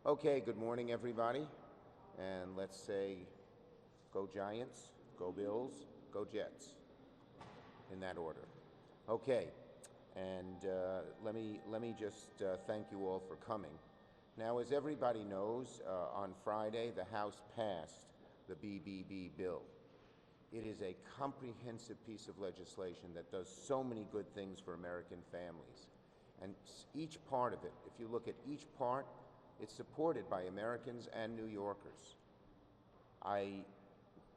Okay, good morning, everybody. And let's say, go Giants, go Bills, go Jets, in that order. Okay, and let me just thank you all for coming. Now, as everybody knows, on Friday, the House passed the BBB bill. It is a comprehensive piece of legislation that does so many good things for American families. And each part of it, if you look at each part, it's supported by Americans and New Yorkers.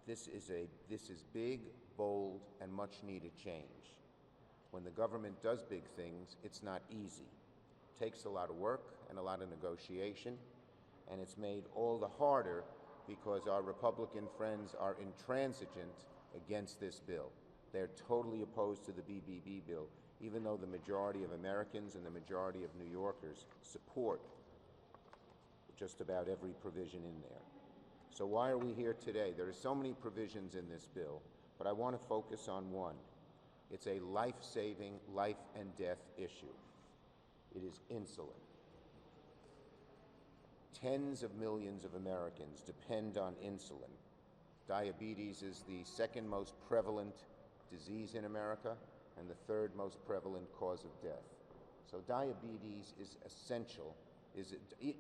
This is big, bold, and much needed change. When the government does big things, it's not easy. It takes a lot of work and a lot of negotiation, and it's made all the harder because our Republican friends are intransigent against this bill. They're totally opposed to the BBB bill, even though the majority of Americans and the majority of New Yorkers support just about every provision in there. So why are we here today? There are so many provisions in this bill, but I want to focus on one. It's a life-saving, life and death issue. It is insulin. Tens of millions of Americans depend on insulin. Diabetes is the second most prevalent disease in America and the third most prevalent cause of death. So diabetes is essential.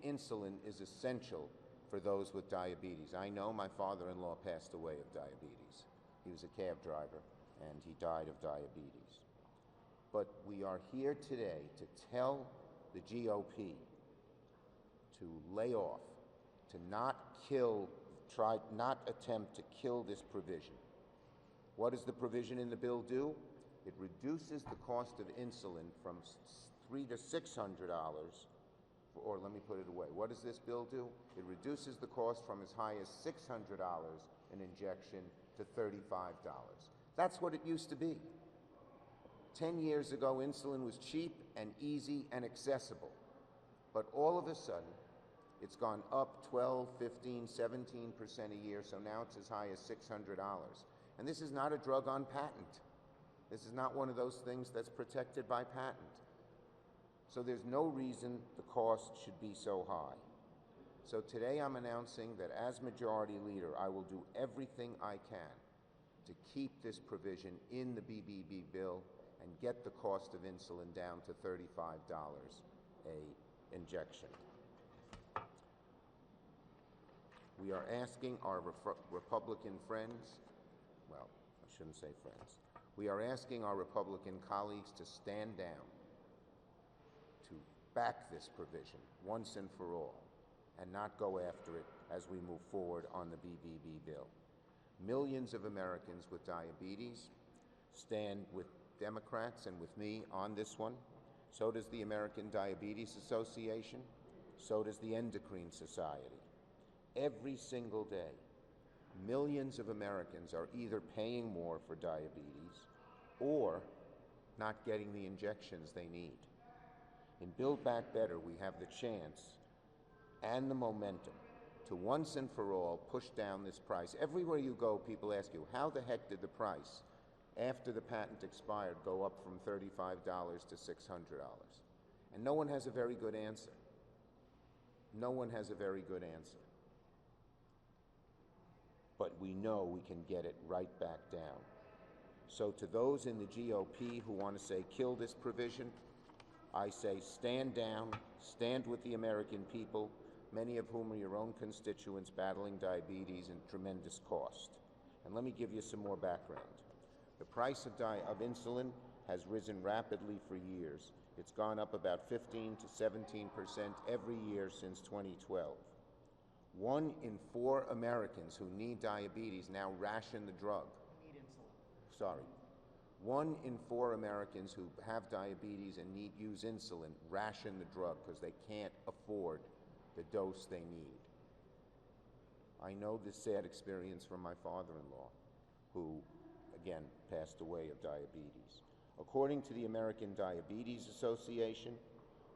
Insulin is essential for those with diabetes. I know my father-in-law passed away of diabetes. He was a cab driver and he died of diabetes. But we are here today to tell the GOP to lay off, to not attempt to kill this provision. What does the provision in the bill do? It reduces the cost of insulin from $300 to $600, or let me put it away. What does this bill do? It reduces the cost from as high as $600 an injection to $35. That's what it used to be. 10 years ago, insulin was cheap and easy and accessible. But all of a sudden, it's gone up 12, 15, 17% a year, so now it's as high as $600. And this is not a drug on patent. This is not one of those things that's protected by patent. So there's no reason the cost should be so high. So today I'm announcing that as Majority Leader, I will do everything I can to keep this provision in the BBB bill and get the cost of insulin down to $35 an injection. We are asking our Republican friends, well, I shouldn't say friends, we are asking our Republican colleagues to stand down, to back this provision once and for all, and not go after it as we move forward on the BBB bill. Millions of Americans with diabetes stand with Democrats and with me on this one. So does the American Diabetes Association. So does the Endocrine Society. Every single day, millions of Americans are either paying more for diabetes or not getting the injections they need. In Build Back Better, we have the chance and the momentum to once and for all push down this price. Everywhere you go, people ask you, how the heck did the price, after the patent expired, go up from $35 to $600? And no one has a very good answer. No one has a very good answer. But we know we can get it right back down. So to those in the GOP who want to say, kill this provision, I say stand down, stand with the American people, many of whom are your own constituents battling diabetes and tremendous cost. And let me give you some more background. The price of insulin has risen rapidly for years. It's gone up about 15 to 17% every year since 2012. 1 in 4 Americans who need diabetes now ration the drug. Need insulin. Sorry. 1 in 4 Americans who have diabetes and use insulin ration the drug because they can't afford the dose they need. I know this sad experience from my father-in-law, who, again, passed away of diabetes. According to the American Diabetes Association,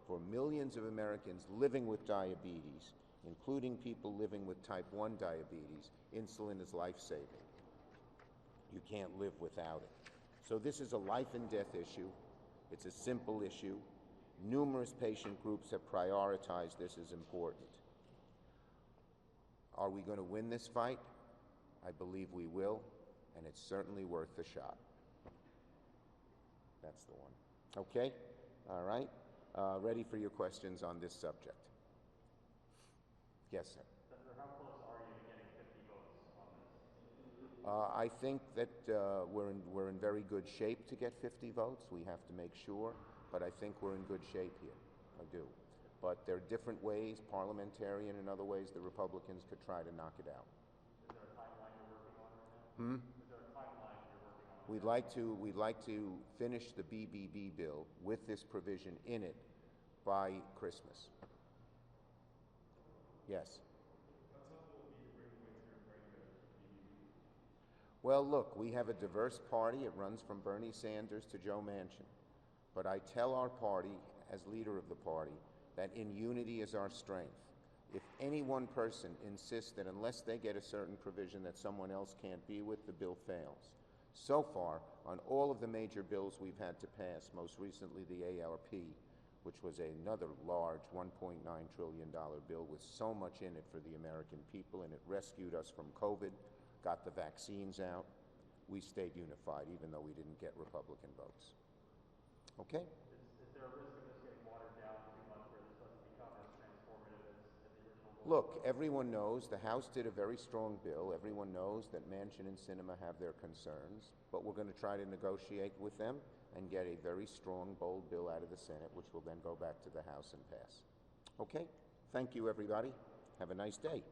for millions of Americans living with diabetes, including people living with type 1 diabetes, insulin is life-saving. You can't live without it. So this is a life and death issue. It's a simple issue. Numerous patient groups have prioritized this as important. Are we going to win this fight? I believe we will, and it's certainly worth the shot. That's the one. Okay? All right? Ready for your questions on this subject. Yes, sir. Senator, how close are you to getting 50 votes on this? I think that we're in very good shape to get 50 votes. We have to make sure, but I think we're in good shape here. I do. But there are different ways, parliamentarian and other ways, the Republicans could try to knock it out. Is there a timeline you're working on right now? Is there a timeline you're working on right now? We'd like to finish the BBB bill with this provision in it by Christmas. Yes. How tough will it be to bring away to your party that BBB? Well, look, we have a diverse party. It runs from Bernie Sanders to Joe Manchin. But I tell our party, as leader of the party, that in unity is our strength. If any one person insists that unless they get a certain provision that someone else can't be with, the bill fails. So far, on all of the major bills we've had to pass, most recently the ARP, which was another large $1.9 trillion bill with so much in it for the American people, and it rescued us from COVID, got the vaccines out. We stayed unified, even though we didn't get Republican votes. Okay? Is there a risk of this getting watered down too much where this doesn't become as transformative as the original bill? Look, everyone knows the House did a very strong bill. Everyone knows that Manchin and Sinema have their concerns, but we're going to try to negotiate with them and get a very strong, bold bill out of the Senate, which will then go back to the House and pass. Okay? Thank you, everybody. Have a nice day.